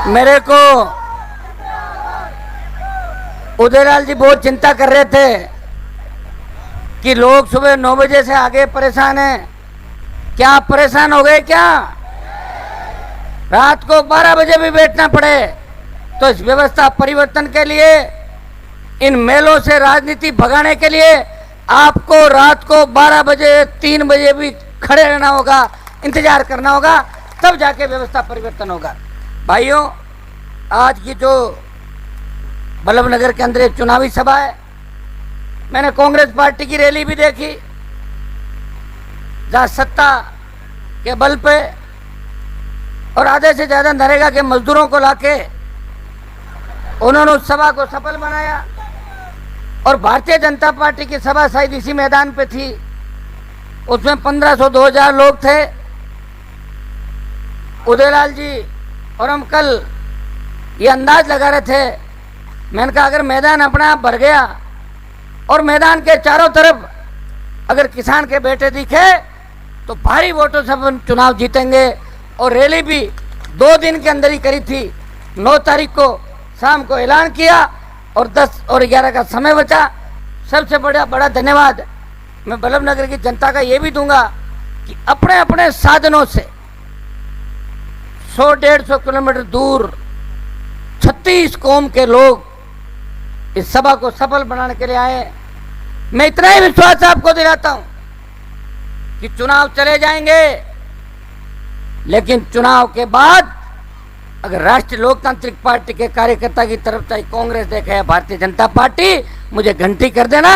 मेरे को उदयलाल जी बहुत चिंता कर रहे थे कि लोग सुबह 9 बजे से आगे परेशान हैं। क्या आप परेशान हो गए क्या? रात को 12 बजे भी बैठना पड़े तो इस व्यवस्था परिवर्तन के लिए, इन मेलों से राजनीति भगाने के लिए आपको रात को 12 बजे 3 बजे भी खड़े रहना होगा, इंतजार करना होगा, तब जाके व्यवस्था परिवर्तन होगा। भाइयों, आज की जो बल्लभनगर के अंदर एक चुनावी सभा है, मैंने कांग्रेस पार्टी की रैली भी देखी, जहां सत्ता के बल पे और आधे से ज्यादा नरेगा के मजदूरों को लाके उन्होंने उस सभा को सफल बनाया। और भारतीय जनता पार्टी की सभा शायद इसी मैदान पे थी, उसमें 1500-2000 लोग थे। उदयलाल जी और हम कल ये अंदाज लगा रहे थे, मैंने कहा अगर मैदान अपने आप भर गया और मैदान के चारों तरफ अगर किसान के बेटे दिखे तो भारी वोटों से हम चुनाव जीतेंगे। और रैली भी 2 दिन के अंदर ही करी थी। 9 तारीख को शाम को ऐलान किया और 10 और 11 का समय बचा। सबसे बड़ा धन्यवाद मैं बल्लभनगर की जनता का ये भी दूंगा कि अपने अपने साधनों से 100-150 किलोमीटर दूर 36 कौम के लोग इस सभा को सफल बनाने के लिए आए। मैं इतना ही विश्वास आपको दिलाता हूं कि चुनाव चले जाएंगे, लेकिन चुनाव के बाद अगर राष्ट्रीय लोकतांत्रिक पार्टी के कार्यकर्ता की तरफ चाहे कांग्रेस देखे या भारतीय जनता पार्टी, मुझे घंटी कर देना,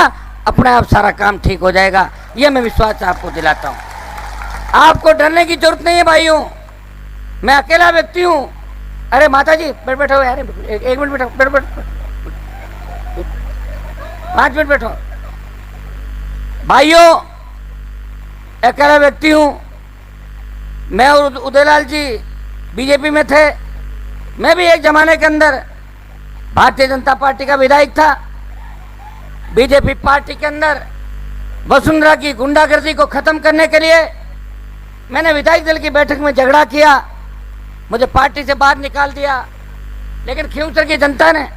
अपने आप सारा काम ठीक हो जाएगा। यह मैं विश्वास आपको दिलाता हूं। आपको डरने की जरूरत नहीं है भाइयों, मैं अकेला व्यक्ति हूं। अरे माता जी बैठो यार, 1 मिनट बैठो, बैठ 5 मिनट बैठो। भाइयों, अकेला व्यक्ति हूं। मैं और उदयलाल जी बीजेपी में थे। मैं भी एक जमाने के अंदर भारतीय जनता पार्टी का विधायक था। बीजेपी पार्टी के अंदर वसुंधरा की गुंडागर्दी को खत्म करने के लिए मैंने विधायक दल की बैठक में झगड़ा किया, मुझे पार्टी से बाहर निकाल दिया। लेकिन खींवसर की जनता ने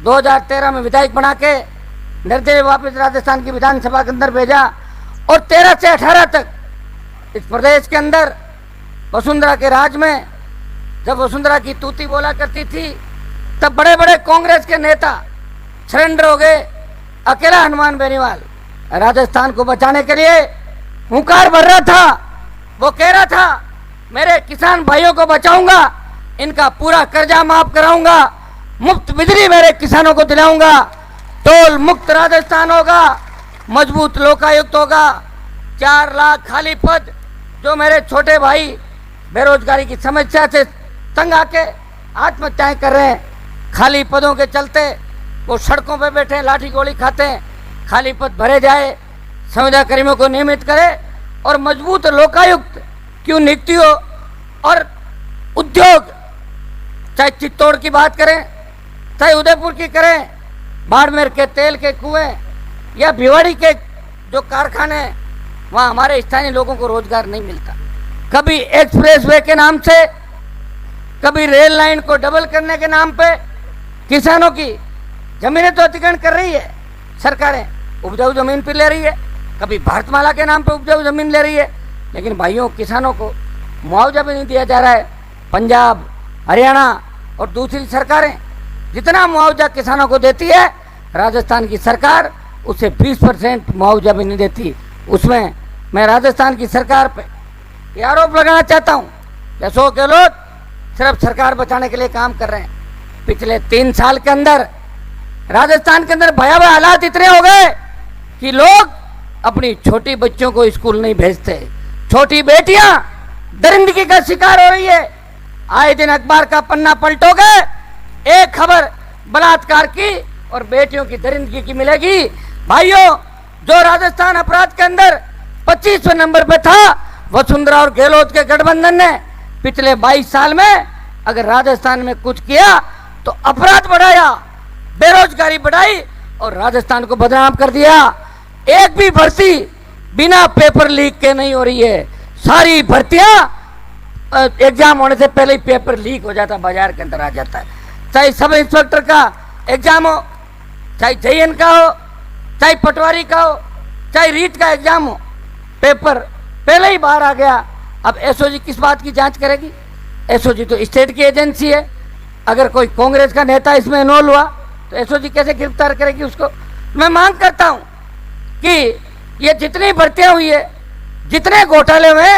2013 में विधायक बना के निर्दलीय वापस राजस्थान की विधानसभा के अंदर भेजा और 13 से 18 तक इस प्रदेश के अंदर वसुंधरा के राज में, जब वसुंधरा की तूती बोला करती थी, तब बड़े बड़े कांग्रेस के नेता सरेंडर हो गए। अकेला हनुमान बेनीवाल राजस्थान को बचाने के लिए हुंकार भर रहा था। वो कह रहा था मेरे किसान भाइयों को बचाऊंगा, इनका पूरा कर्जा माफ कराऊंगा, मुफ्त बिजली मेरे किसानों को दिलाऊंगा, टोल मुक्त राजस्थान होगा, मजबूत लोकायुक्त होगा, 4 लाख खाली पद जो मेरे छोटे भाई बेरोजगारी की समस्या से तंग आके आत्महत्याएं कर रहे हैं, खाली पदों के चलते वो सड़कों पे बैठे लाठी गोली खाते हैं। खाली पद भरे जाए, संविदा कर्मियों को नियमित करे और मजबूत लोकायुक्त क्यों नियुक्ति हो। और उद्योग, चाहे चित्तौड़ की बात करें, चाहे उदयपुर की करें, बाड़मेर के तेल के कुएं या भिवाड़ी के जो कारखाने, वहाँ हमारे स्थानीय लोगों को रोजगार नहीं मिलता। कभी एक्सप्रेसवे के नाम से, कभी रेल लाइन को डबल करने के नाम पे किसानों की जमीनें तो अतिक्रमण कर रही है सरकारें, उपजाऊ जमीन पे ले रही है, कभी भारतमाला के नाम पे उपजाऊ जमीन ले रही है, लेकिन भाइयों किसानों को मुआवजा भी नहीं दिया जा रहा है। पंजाब, हरियाणा और दूसरी सरकारें जितना मुआवजा किसानों को देती है, राजस्थान की सरकार उसे 20% मुआवजा भी नहीं देती। उसमें मैं राजस्थान की सरकार पे ये आरोप लगाना चाहता हूँ कि अशोक गहलोत सिर्फ सरकार बचाने के लिए काम कर रहे हैं। पिछले 3 साल के अंदर राजस्थान के अंदर भयावह हालात इतने हो गए कि लोग अपनी छोटी बच्चों को स्कूल नहीं भेजते, छोटी बेटियां दरिंदगी का शिकार हो रही है। आए दिन अखबार का पन्ना पलटोगे, एक खबर बलात्कार की और बेटियों की दरिंदगी की मिलेगी। भाइयों, जो राजस्थान अपराध के अंदर 25वें नंबर पे था, वसुंधरा और गहलोत के गठबंधन ने पिछले 22 साल में अगर राजस्थान में कुछ किया तो अपराध बढ़ाया, बेरोजगारी बढ़ाई और राजस्थान को बदनाम कर दिया। एक भी भर्ती बिना पेपर लीक के नहीं हो रही है। सारी भर्तियां एग्जाम होने से पहले ही पेपर लीक हो जाता, बाजार के अंदर आ जाता है। चाहे सब इंस्पेक्टर का एग्जाम हो, चाहे जेएन का हो, चाहे पटवारी का हो, चाहे रीट का एग्जाम हो, पेपर पहले ही बाहर आ गया। अब एसओजी किस बात की जांच करेगी? एसओजी तो स्टेट की एजेंसी है। अगर कोई कांग्रेस का नेता इसमें इन्वॉल्व हुआ तो एसओजी कैसे गिरफ्तार करेगी उसको? मैं मांग करता हूं कि ये जितनी भर्तियां हुई है, जितने घोटाले हुए,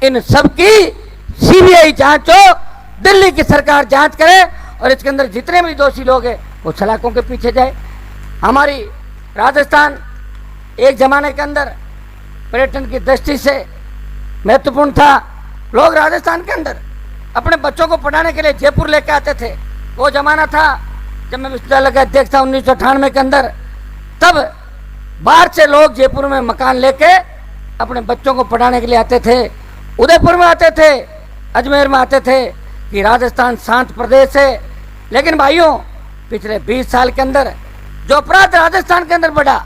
इन सब की सीबीआई जांच हो, दिल्ली की सरकार जांच करे और इसके अंदर जितने भी दोषी लोग हैं वो सलाखों के पीछे जाए। हमारी राजस्थान एक जमाने के अंदर पर्यटन की दृष्टि से महत्वपूर्ण था। लोग राजस्थान के अंदर अपने बच्चों को पढ़ाने के लिए जयपुर लेके आते थे। वो जमाना था जब मैं विश्वविद्यालय का अध्यक्ष था 1998 के अंदर। तब बाहर से लोग जयपुर में मकान लेके अपने बच्चों को पढ़ाने के लिए आते थे। उदयपुर में आते थे, अजमेर में आते थे कि राजस्थान शांत प्रदेश है। लेकिन भाइयों, पिछले 20 साल के अंदर जो अपराध राजस्थान के अंदर बढ़ा,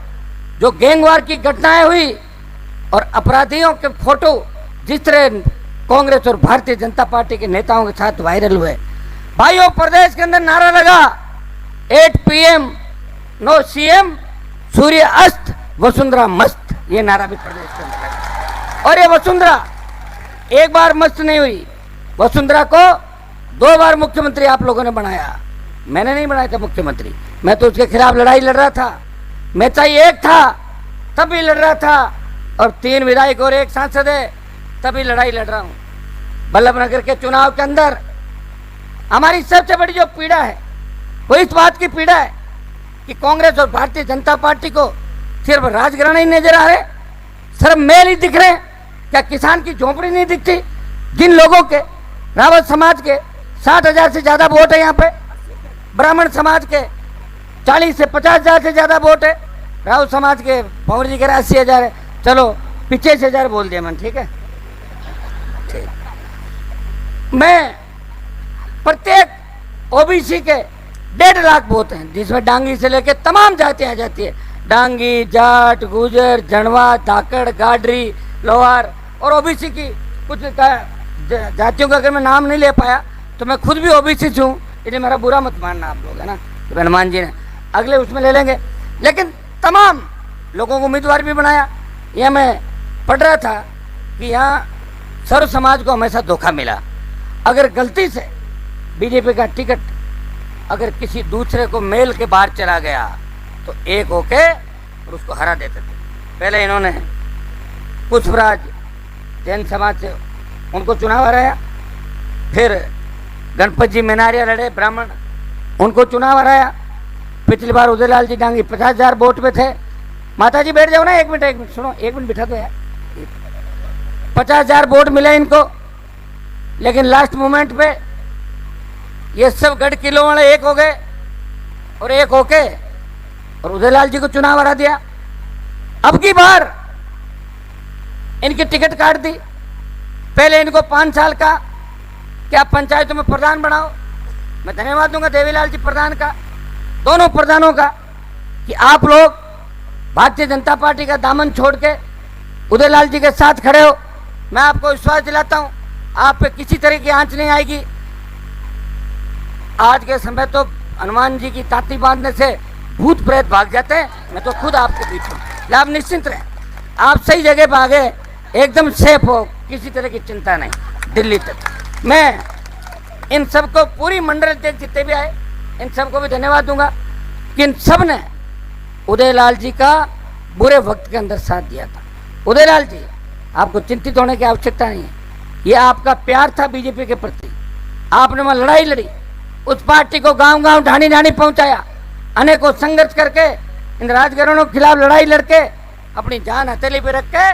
जो गैंगवार की घटनाएं हुई और अपराधियों के फोटो जिस तरह कांग्रेस और भारतीय जनता पार्टी के नेताओं के साथ वायरल हुए, भाइयों प्रदेश के अंदर नारा लगा 8 PM नो सीएम, सूर्य अस्त, वसुंधरा मस्त। ये नारा भी प्रदेश के अंदर है। और ये वसुंधरा एक बार मस्त नहीं हुई, वसुंधरा को 2 बार मुख्यमंत्री आप लोगों ने बनाया। मैंने नहीं बनाया था मुख्यमंत्री, मैं तो उसके खिलाफ लड़ाई लड़ रहा था। मैं चाहे एक था तब भी लड़ रहा था, और 3 विधायक और 1 सांसद है तभी लड़ाई लड़ रहा हूं। बल्लभनगर के चुनाव के अंदर हमारी सबसे बड़ी जो पीड़ा है वो इस बात की पीड़ा है कि कांग्रेस और भारतीय जनता पार्टी को सिर्फ राजघराना ही नजर आ रहे, सिर्फ मेल ही दिख रहे। क्या किसान की झोंपड़ी नहीं दिखती? जिन लोगों के रावत समाज के 60,000 से ज्यादा वोट है, यहाँ पे ब्राह्मण समाज के 40 से 50,000 से ज्यादा वोट है, रावत समाज के भंवर जी के 80,000 है। चलो 85,000 बोल दिया मैंने, ठीक है। ठीक, मैं प्रत्येक ओबीसी के 1.5 लाख वोट हैं, जिसमें डांगी से लेकर तमाम जातियां आ जाती है। डांगी, जाट, गुजर, जनवा, धाकड़, गाडरी, लोहार और ओबीसी की कुछ जातियों का अगर मैं नाम नहीं ले पाया तो मैं खुद भी ओबीसी हूँ, इसलिए मेरा बुरा मत मानना आप लोग, है ना। हनुमान जी ने अगले उसमें ले लेंगे। लेकिन तमाम लोगों को उम्मीदवार भी बनाया। यह मैं पढ़ रहा था कि यहाँ सर्व समाज को हमेशा धोखा मिला। अगर गलती से बीजेपी का टिकट अगर किसी दूसरे को मेल के बाहर चला गया तो एक होके और उसको हरा देते थे। पहले इन्होंने पुष्पराज जैन समाज से उनको चुनाव हराया, फिर गणपत जी मेनारिया लड़े ब्राह्मण, उनको चुनाव हराया। पिछली बार उदयलाल जी डांगी 50,000 वोट पे थे। माता जी बैठ जाओ ना, एक मिनट सुनो, 1 मिनट बिठा दो यार। 50,000 वोट मिले इनको, लेकिन लास्ट मोमेंट पे ये सब गढ़ किलो वाले एक हो गए और एक होके और उदयलाल जी को चुनाव हरा दिया। अब की बार इनकी टिकट काट दी। पहले इनको 5 साल का क्या पंचायतों में प्रधान बनाओ। मैं धन्यवाद दूंगा देवीलाल जी प्रधान का, दोनों प्रधानों का, कि आप लोग भारतीय जनता पार्टी का दामन छोड़ के उदयलाल जी के साथ खड़े हो। मैं आपको विश्वास दिलाता हूं आप पे किसी तरह की आंच नहीं आएगी। आज के समय तो हनुमान जी की ताती बांधने से भूत प्रेत भाग जाते हैं। मैं तो खुद आपके बीच हूँ, आप निश्चिंत रहें, आप सही जगह पर आ गए, एकदम सेफ हो, किसी तरह की चिंता नहीं। दिल्ली तक मैं इन सबको, पूरी मंडल अध्यक्ष जितने भी आए, इन सबको भी धन्यवाद दूंगा कि इन सब ने उदयलाल जी का बुरे वक्त के अंदर साथ दिया था। उदयलाल जी, आपको चिंतित होने की आवश्यकता नहीं है, ये आपका प्यार था बीजेपी के प्रति। आपने वहां लड़ाई लड़ी, उस पार्टी को गांव गांव ढाणी ढाणी पहुंचाया, अनेकों संघर्ष करके इन राजघरानों के खिलाफ लड़ाई लड़के अपनी जान हथेली पे रख के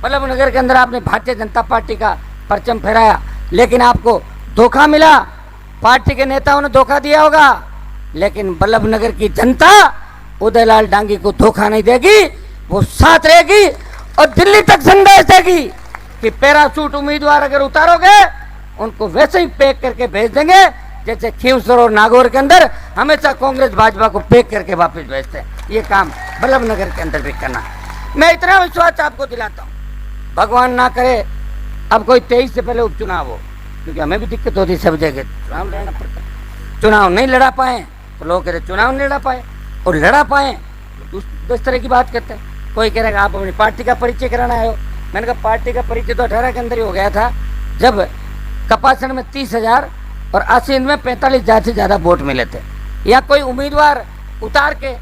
बल्लभनगर के अंदर आपने भारतीय जनता पार्टी का परचम फहराया। लेकिन आपको धोखा मिला, पार्टी के नेताओं ने धोखा दिया होगा, लेकिन बल्लभनगर की जनता उदयलाल डांगी को धोखा नहीं देगी, वो साथ रहेगी और दिल्ली तक संदेश देगी कि पैराशूट उम्मीदवार अगर उतारोगे उनको वैसे ही पैक करके भेज देंगे जैसे खींवसर और नागौर के अंदर हमेशा कांग्रेस भाजपा को पैक करके वापस भेजते हैं। ये काम बल्लभनगर के अंदर भी करना। मैं इतना विश्वास आपको दिलाता हूँ, भगवान ना करे अब कोई 23 से पहले उपचुनाव हो, क्योंकि हमें भी दिक्कत होती सब जगह चुनाव लड़ना पड़ता। चुनाव नहीं लड़ा पाए तो लोग कह रहे चुनाव नहीं लड़ा पाए, और लड़ा पाए तो इस तरह की बात करते हैं। कोई कह रहा आप अपनी पार्टी का परिचय कराना आए हो। मैंने कहा पार्टी का परिचय तो 18 के अंदर ही हो गया था, जब कपासन में 30,000 और आसीन में 45,000 से ज़्यादा वोट मिले थे। या कोई उम्मीदवार उतार के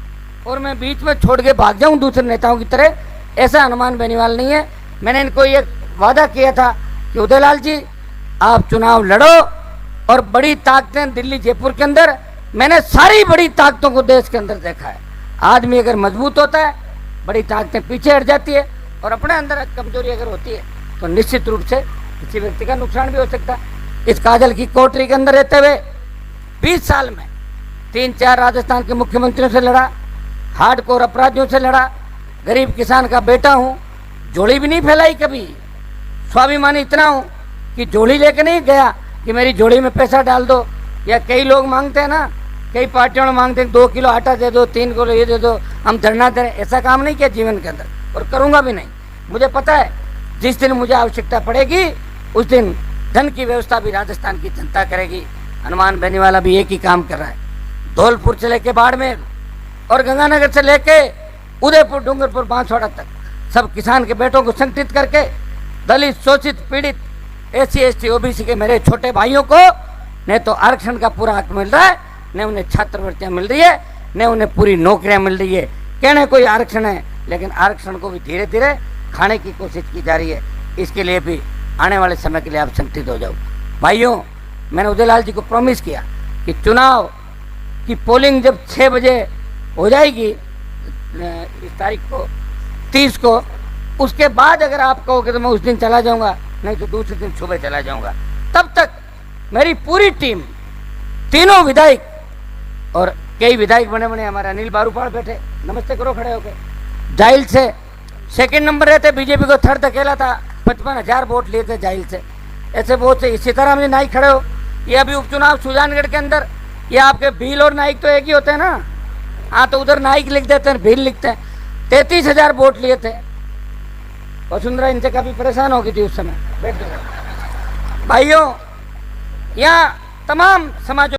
और मैं बीच में छोड़ के भाग जाऊं दूसरे नेताओं की तरह, ऐसा हनुमान बेनीवाल नहीं है। मैंने इनको ये वादा किया था कि उदयलाल जी आप चुनाव लड़ो, और बड़ी ताकतें दिल्ली जयपुर के अंदर, मैंने सारी बड़ी ताकतों को देश के अंदर देखा है। आदमी अगर मजबूत होता है बड़ी ताकतें पीछे हट जाती है, और अपने अंदर कमजोरी अगर होती है तो निश्चित रूप से किसी व्यक्ति का नुकसान भी हो सकता है। इस काजल की कोठरी के अंदर रहते हुए 20 साल में 3-4 राजस्थान के मुख्यमंत्रियों से लड़ा, हार्डकोर अपराधियों से लड़ा, गरीब किसान का बेटा हूँ, झोली भी नहीं फैलाई कभी, स्वाभिमानी इतना हूँ कि झोली लेके नहीं गया कि मेरी झोली में पैसा डाल दो। या कई लोग मांगते हैं ना, कई पार्टियों में मांगते हैं 2 किलो आटा दे दो, 3 किलो ये दे दो, हम धरना दे रहे हैं। ऐसा काम नहीं किया जीवन के अंदर, और करूँगा भी नहीं। मुझे पता है जिस दिन मुझे आवश्यकता पड़ेगी उस दिन धन की व्यवस्था भी राजस्थान की जनता करेगी। हनुमान बेनीवाला भी एक ही काम कर रहा है। धौलपुर से लेके बाड़मेर और गंगानगर से लेके उदयपुर, डूंगरपुर, बांसवाड़ा तक सब किसान के बेटों को संगठित करके दलित, शोषित, पीड़ित, SC, ST, OBC के मेरे छोटे भाइयों को न तो आरक्षण का पूरा हक मिल रहा है, न उन्हें छात्रवृत्तियाँ मिल रही है, न उन्हें पूरी नौकरियाँ मिल रही है। कहने कोई आरक्षण है, लेकिन आरक्षण को भी धीरे धीरे खाने की कोशिश की जा रही है। इसके लिए भी आने वाले समय के लिए आप संगठित हो जाओ। भाइयों, मैंने उदयलाल जी को प्रॉमिस किया कि चुनाव की पोलिंग जब 6 बजे हो जाएगी इस तारीख को 30 को, उसके बाद अगर आप कहोगे तो मैं उस दिन चला जाऊंगा, नहीं तो दूसरे दिन सुबह चला जाऊंगा। तब तक मेरी पूरी टीम, तीनों विधायक और कई विधायक बने बने, हमारे अनिल बारूपाड़ बैठे, नमस्ते करो खड़े होकर, जाइल से सेकंड नंबर रहते, बीजेपी को थर्ड धकेला था, 55,000 वोट लिए थे जाइल से। ऐसे बहुत से, इसी तरह में नाइक खड़े हो। ये अभी उपचुनाव सुजानगढ़ के अंदर, ये आपके भील और नाइक तो एक ही होते हैं ना, हाँ तो उधर नाइक लिख देते हैं, भील लिखते हैं। 33,000 वोट लिए थे। वसुंधरा इनसे काफी परेशान हो गई थी उस समय। भाइयों, यहाँ तमाम समाजों